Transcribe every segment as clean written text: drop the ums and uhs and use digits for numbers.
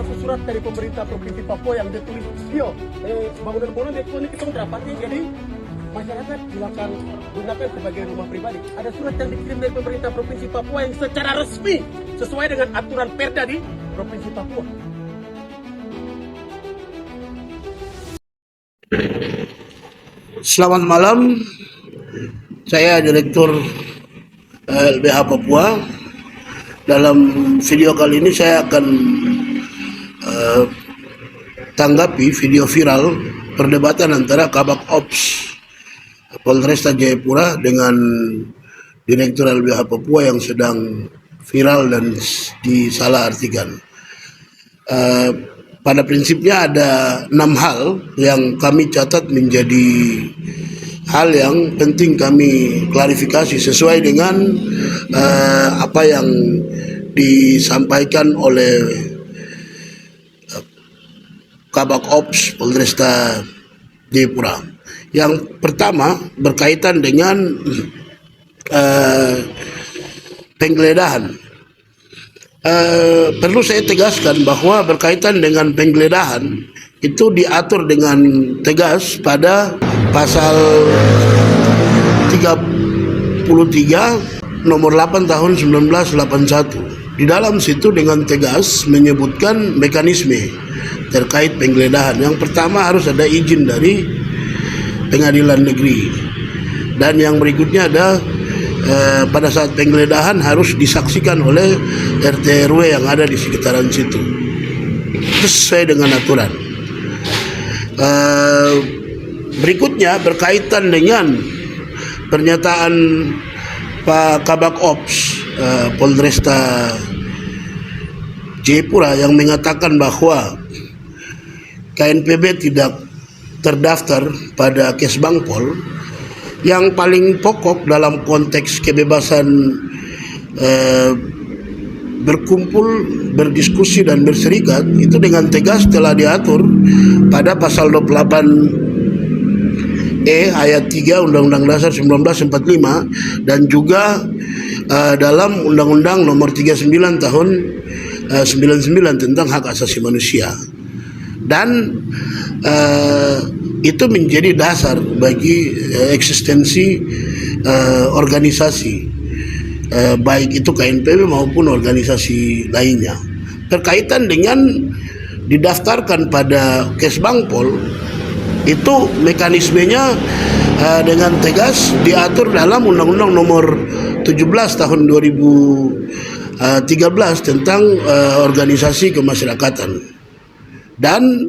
masuk surat dari pemerintah Provinsi Papua yang dia tulis, yo, bangunan-bangunan elektronik itu dapatnya, jadi masyarakat silakan gunakan sebagai rumah pribadi. Ada surat yang dikirim dari pemerintah Provinsi Papua yang secara resmi sesuai dengan aturan Perda di Provinsi Papua. Selamat malam, saya Direktur LBH Papua. Dalam video kali ini saya akan tanggapi video viral perdebatan antara Kabak Ops Polresta Jayapura dengan Direktur LBH Papua yang sedang viral dan disalahartikan. Pada prinsipnya ada 6 hal yang kami catat menjadi hal yang penting kami klarifikasi sesuai dengan apa yang disampaikan oleh Kabak Ops Polresta Jayapura. Yang pertama berkaitan dengan penggeledahan. Perlu saya tegaskan bahwa berkaitan dengan penggeledahan itu diatur dengan tegas pada pasal 33 nomor 8 tahun 1981. Di dalam situ dengan tegas menyebutkan mekanisme terkait penggeledahan. Yang pertama harus ada izin dari pengadilan negeri, dan yang berikutnya ada pada saat penggeledahan harus disaksikan oleh RT RW yang ada di sekitaran situ. Itu sesuai dengan aturan. Berikutnya berkaitan dengan pernyataan Pak Kabak Ops Polresta Jayapura yang mengatakan bahwa KNPB tidak terdaftar pada Kesbangpol. Yang paling pokok dalam konteks kebebasan berkumpul, berdiskusi dan berserikat itu dengan tegas telah diatur pada pasal 28E ayat 3 Undang-Undang Dasar 1945 dan juga dalam Undang-Undang Nomor 39 Tahun 99 tentang hak asasi manusia. Dan itu menjadi dasar bagi eksistensi organisasi, baik itu KNPB maupun organisasi lainnya. Berkaitan dengan didaftarkan pada Kesbangpol, itu mekanismenya dengan tegas diatur dalam Undang-Undang Nomor 17 Tahun 2013 tentang organisasi kemasyarakatan. Dan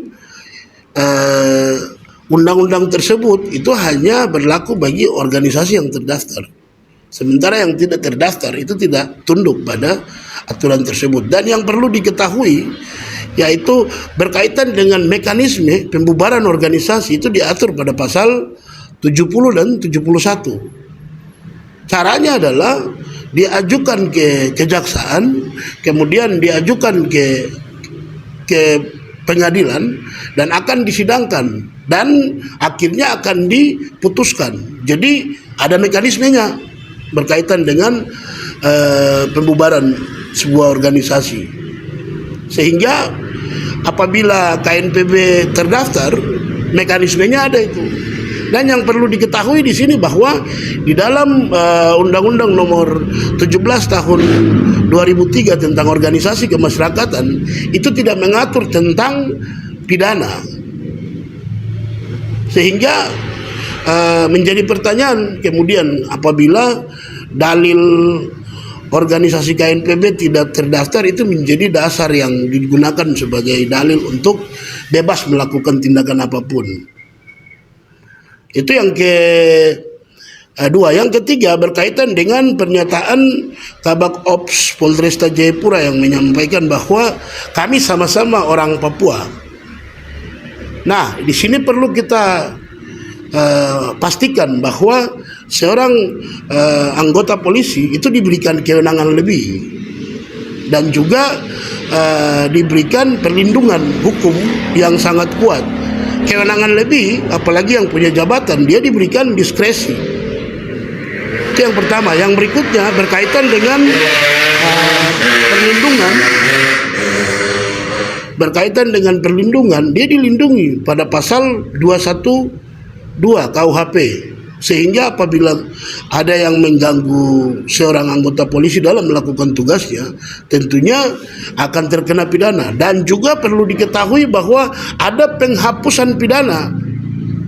undang-undang tersebut itu hanya berlaku bagi organisasi yang terdaftar. Sementara yang tidak terdaftar itu tidak tunduk pada aturan tersebut. Dan yang perlu diketahui yaitu berkaitan dengan mekanisme pembubaran organisasi itu diatur pada pasal 70 dan 71. Caranya adalah diajukan ke kejaksaan, kemudian diajukan ke pengadilan dan akan disidangkan dan akhirnya akan diputuskan. Jadi ada mekanismenya berkaitan dengan pembubaran sebuah organisasi. Sehingga apabila KNPB terdaftar, mekanismenya ada itu. Dan yang perlu diketahui di sini bahwa di dalam Undang-Undang Nomor 17 Tahun 2003 tentang organisasi kemasyarakatan itu tidak mengatur tentang pidana. Sehingga menjadi pertanyaan kemudian apabila dalil organisasi KNPB tidak terdaftar itu menjadi dasar yang digunakan sebagai dalil untuk bebas melakukan tindakan apapun. Itu yang kedua. Yang ketiga berkaitan dengan pernyataan Kabak Ops Polresta Jayapura yang menyampaikan bahwa kami sama-sama orang Papua. Nah, di sini perlu kita pastikan bahwa seorang anggota polisi itu diberikan kewenangan lebih dan juga diberikan perlindungan hukum yang sangat kuat. Kewenangan lebih, apalagi yang punya jabatan, dia diberikan diskresi. Itu yang pertama. Yang berikutnya berkaitan dengan perlindungan berkaitan dengan perlindungan, dia dilindungi pada pasal 212 KUHP. Sehingga apabila ada yang mengganggu seorang anggota polisi dalam melakukan tugasnya, tentunya akan terkena pidana. Dan juga perlu diketahui bahwa ada penghapusan pidana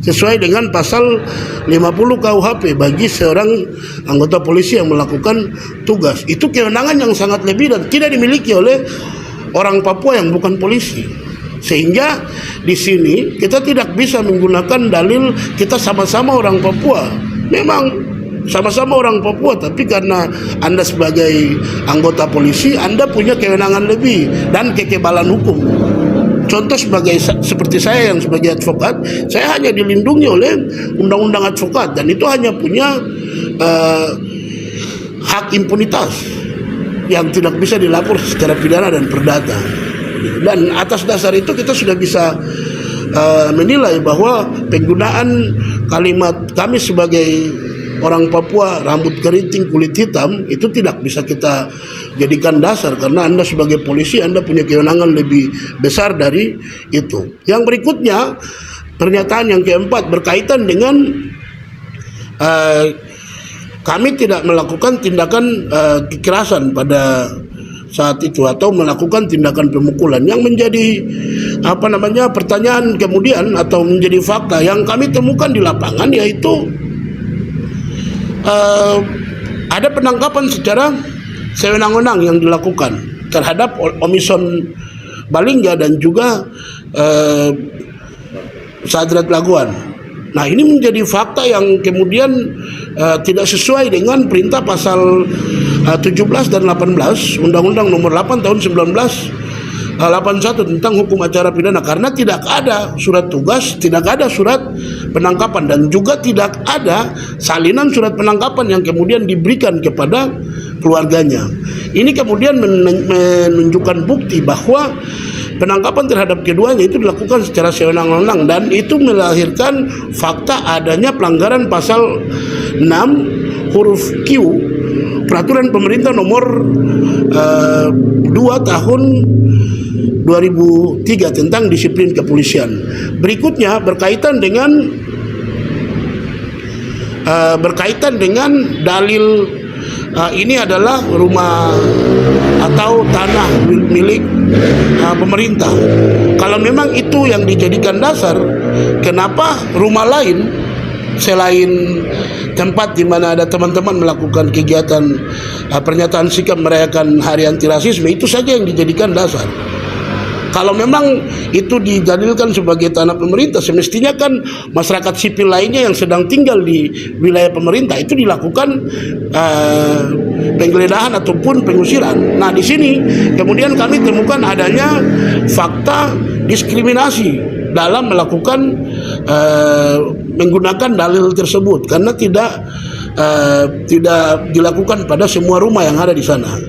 sesuai dengan pasal 50 KUHP bagi seorang anggota polisi yang melakukan tugas. Itu kewenangan yang sangat lebih dan tidak dimiliki oleh orang Papua yang bukan polisi. Sehingga di sini kita tidak bisa menggunakan dalil kita sama-sama orang Papua. Memang sama-sama orang Papua, tapi karena Anda sebagai anggota polisi, Anda punya kewenangan lebih dan kekebalan hukum. Contoh seperti saya yang sebagai advokat, saya hanya dilindungi oleh undang-undang advokat dan itu hanya punya hak impunitas yang tidak bisa dilapor secara pidana dan perdata. Dan atas dasar itu kita sudah bisa menilai bahwa penggunaan kalimat kami sebagai orang Papua rambut keriting kulit hitam itu tidak bisa kita jadikan dasar, karena Anda sebagai polisi Anda punya kewenangan lebih besar dari itu. Yang berikutnya, pernyataan yang keempat berkaitan dengan kami tidak melakukan tindakan kekerasan pada saat itu atau melakukan tindakan pemukulan. Yang menjadi pertanyaan kemudian atau menjadi fakta yang kami temukan di lapangan, yaitu ada penangkapan secara sewenang-wenang yang dilakukan terhadap Omison Balingga dan juga Sadrat Laguan. Nah, ini menjadi fakta yang kemudian tidak sesuai dengan perintah pasal 17 dan 18 Undang-Undang Nomor 8 Tahun 1981 tentang hukum acara pidana, karena tidak ada surat tugas, tidak ada surat penangkapan dan juga tidak ada salinan surat penangkapan yang kemudian diberikan kepada keluarganya. Ini kemudian menunjukkan bukti bahwa penangkapan terhadap keduanya itu dilakukan secara sewenang-wenang dan itu melahirkan fakta adanya pelanggaran pasal 6 huruf Q Peraturan Pemerintah Nomor 2 Tahun 2003 tentang disiplin kepolisian. Berikutnya berkaitan dengan dalil ini adalah rumah atau tanah milik pemerintah. Kalau memang itu yang dijadikan dasar, kenapa rumah lain selain tempat di mana ada teman-teman melakukan kegiatan pernyataan sikap merayakan Hari Anti Rasisme itu saja yang dijadikan dasar? Kalau memang itu didalilkan sebagai tanah pemerintah, semestinya kan masyarakat sipil lainnya yang sedang tinggal di wilayah pemerintah itu dilakukan penggeledahan ataupun pengusiran. Nah, di sini kemudian kami temukan adanya fakta diskriminasi dalam melakukan menggunakan dalil tersebut, karena tidak dilakukan pada semua rumah yang ada di sana.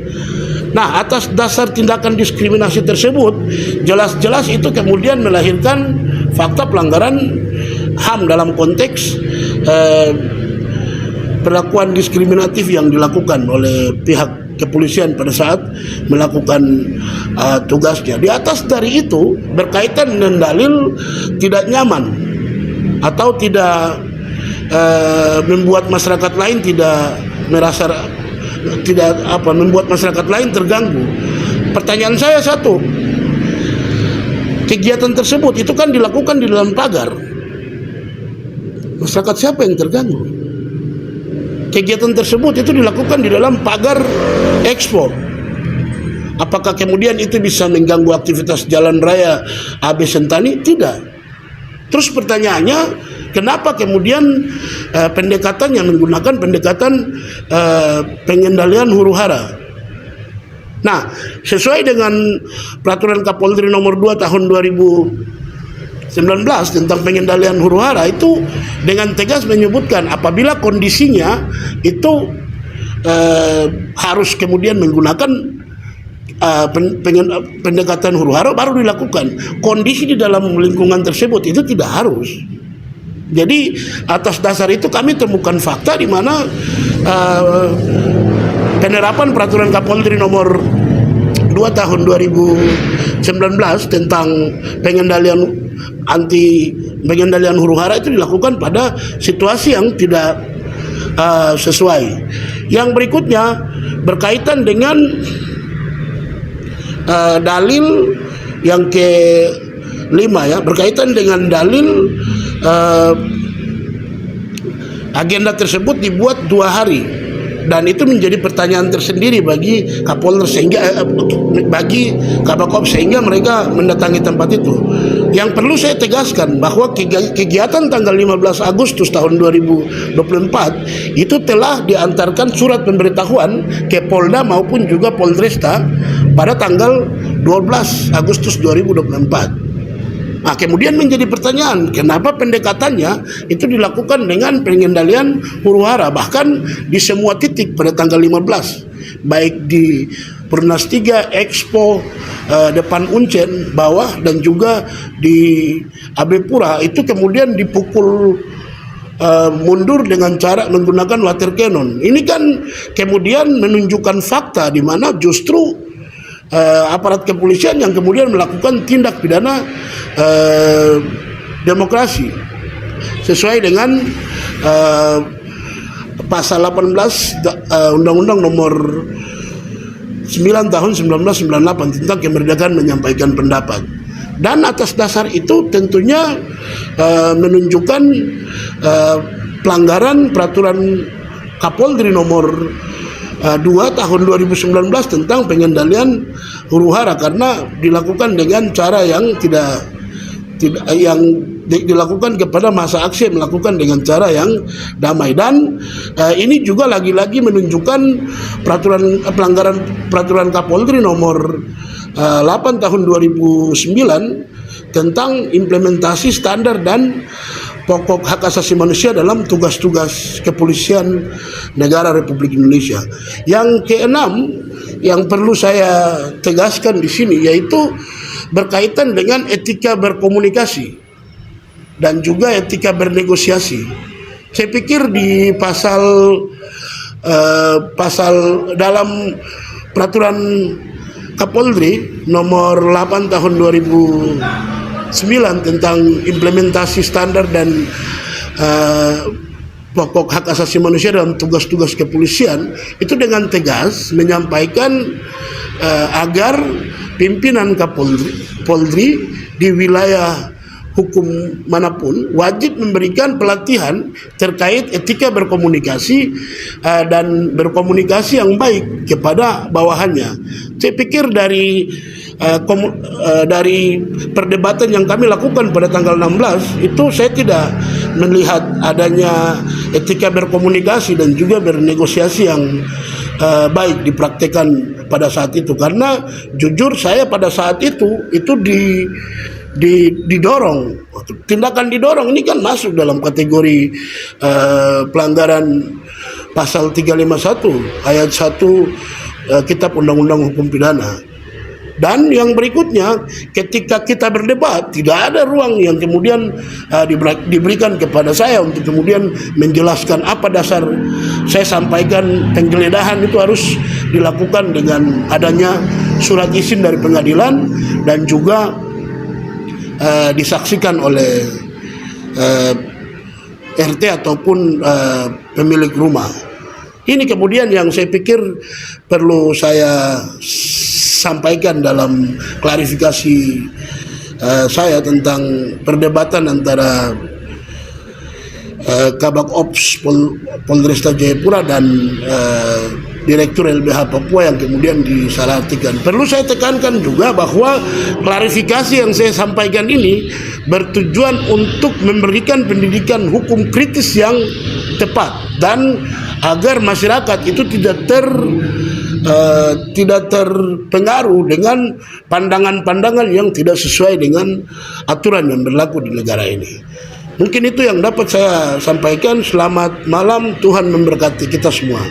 Nah, atas dasar tindakan diskriminasi tersebut, jelas-jelas itu kemudian melahirkan fakta pelanggaran HAM dalam konteks perlakuan diskriminatif yang dilakukan oleh pihak kepolisian pada saat melakukan tugasnya. Di atas dari itu, berkaitan dengan dalil tidak nyaman atau tidak membuat masyarakat lain membuat masyarakat lain terganggu. Pertanyaan saya satu, kegiatan tersebut itu kan dilakukan di dalam pagar. Masyarakat siapa yang terganggu? Kegiatan tersebut itu dilakukan di dalam pagar Expo. Apakah kemudian itu bisa mengganggu aktivitas jalan raya AB Sentani? Tidak. Terus pertanyaannya, kenapa kemudian pendekatannya menggunakan pendekatan pengendalian huru-hara? Nah, sesuai dengan Peraturan Kapolri Nomor 2 Tahun 2019 tentang pengendalian huru-hara itu dengan tegas menyebutkan apabila kondisinya itu harus kemudian menggunakan pendekatan huru-hara baru dilakukan. Kondisi di dalam lingkungan tersebut itu tidak harus. Jadi atas dasar itu kami temukan fakta di mana penerapan Peraturan Kapolri Nomor 2 Tahun 2019 tentang pengendalian huru-hara itu dilakukan pada situasi yang tidak sesuai. Yang berikutnya berkaitan dengan dalil yang kelima ya, berkaitan dengan dalil agenda tersebut dibuat 2 hari, dan itu menjadi pertanyaan tersendiri bagi Kapolres sehingga bagi Kabakop sehingga mereka mendatangi tempat itu. Yang perlu saya tegaskan bahwa kegiatan tanggal 15 Agustus tahun 2024 itu telah diantarkan surat pemberitahuan ke Polda maupun juga Polresta pada tanggal 12 Agustus 2024. Nah, kemudian menjadi pertanyaan, kenapa pendekatannya itu dilakukan dengan pengendalian huru-hara bahkan di semua titik pada tanggal 15, baik di Pernas 3, Expo, depan Uncen, bawah, dan juga di AB Pura itu kemudian dipukul mundur dengan cara menggunakan water cannon. Ini kan kemudian menunjukkan fakta di mana justru aparat kepolisian yang kemudian melakukan tindak pidana demokrasi sesuai dengan pasal 18 Undang-Undang nomor 9 tahun 1998 tentang kemerdekaan menyampaikan pendapat. Dan atas dasar itu tentunya menunjukkan pelanggaran peraturan Kapolri nomor 2 tahun 2019 tentang pengendalian huru-hara karena dilakukan dengan cara yang tidak dilakukan kepada masa aksi, melakukan dengan cara yang damai. Dan ini juga lagi-lagi menunjukkan pelanggaran peraturan Kapolri nomor 8 tahun 2009 tentang implementasi standar dan pokok hak asasi manusia dalam tugas-tugas kepolisian negara Republik Indonesia. Yang keenam yang perlu saya tegaskan di sini yaitu berkaitan dengan etika berkomunikasi dan juga etika bernegosiasi. Saya pikir di pasal dalam peraturan Kapolri nomor 8 tahun 2009 tentang implementasi standar dan pokok hak asasi manusia dalam tugas-tugas kepolisian itu dengan tegas menyampaikan agar pimpinan Kapolri di wilayah hukum manapun wajib memberikan pelatihan terkait etika berkomunikasi dan berkomunikasi yang baik kepada bawahannya. Saya pikir dari perdebatan yang kami lakukan pada tanggal 16 itu saya tidak melihat adanya etika berkomunikasi dan juga bernegosiasi yang baik dipraktekkan pada saat itu, karena jujur saya pada saat itu didorong, tindakan didorong ini kan masuk dalam kategori pelanggaran pasal 351 ayat 1 Kitab Undang-Undang Hukum Pidana. Dan yang berikutnya, ketika kita berdebat, tidak ada ruang yang kemudian diberikan kepada saya untuk kemudian menjelaskan apa dasar saya sampaikan penggeledahan itu harus dilakukan dengan adanya surat izin dari pengadilan dan juga disaksikan oleh RT ataupun pemilik rumah. Ini kemudian yang saya pikir perlu saya sampaikan dalam klarifikasi saya tentang perdebatan antara Kabak Ops Polresta Jayapura dan Direktur LBH Papua yang kemudian disalahartikan. Perlu saya tekankan juga bahwa klarifikasi yang saya sampaikan ini bertujuan untuk memberikan pendidikan hukum kritis yang tepat dan agar masyarakat itu tidak terpengaruh dengan pandangan-pandangan yang tidak sesuai dengan aturan yang berlaku di negara ini. Mungkin itu yang dapat saya sampaikan. Selamat malam, Tuhan memberkati kita semua.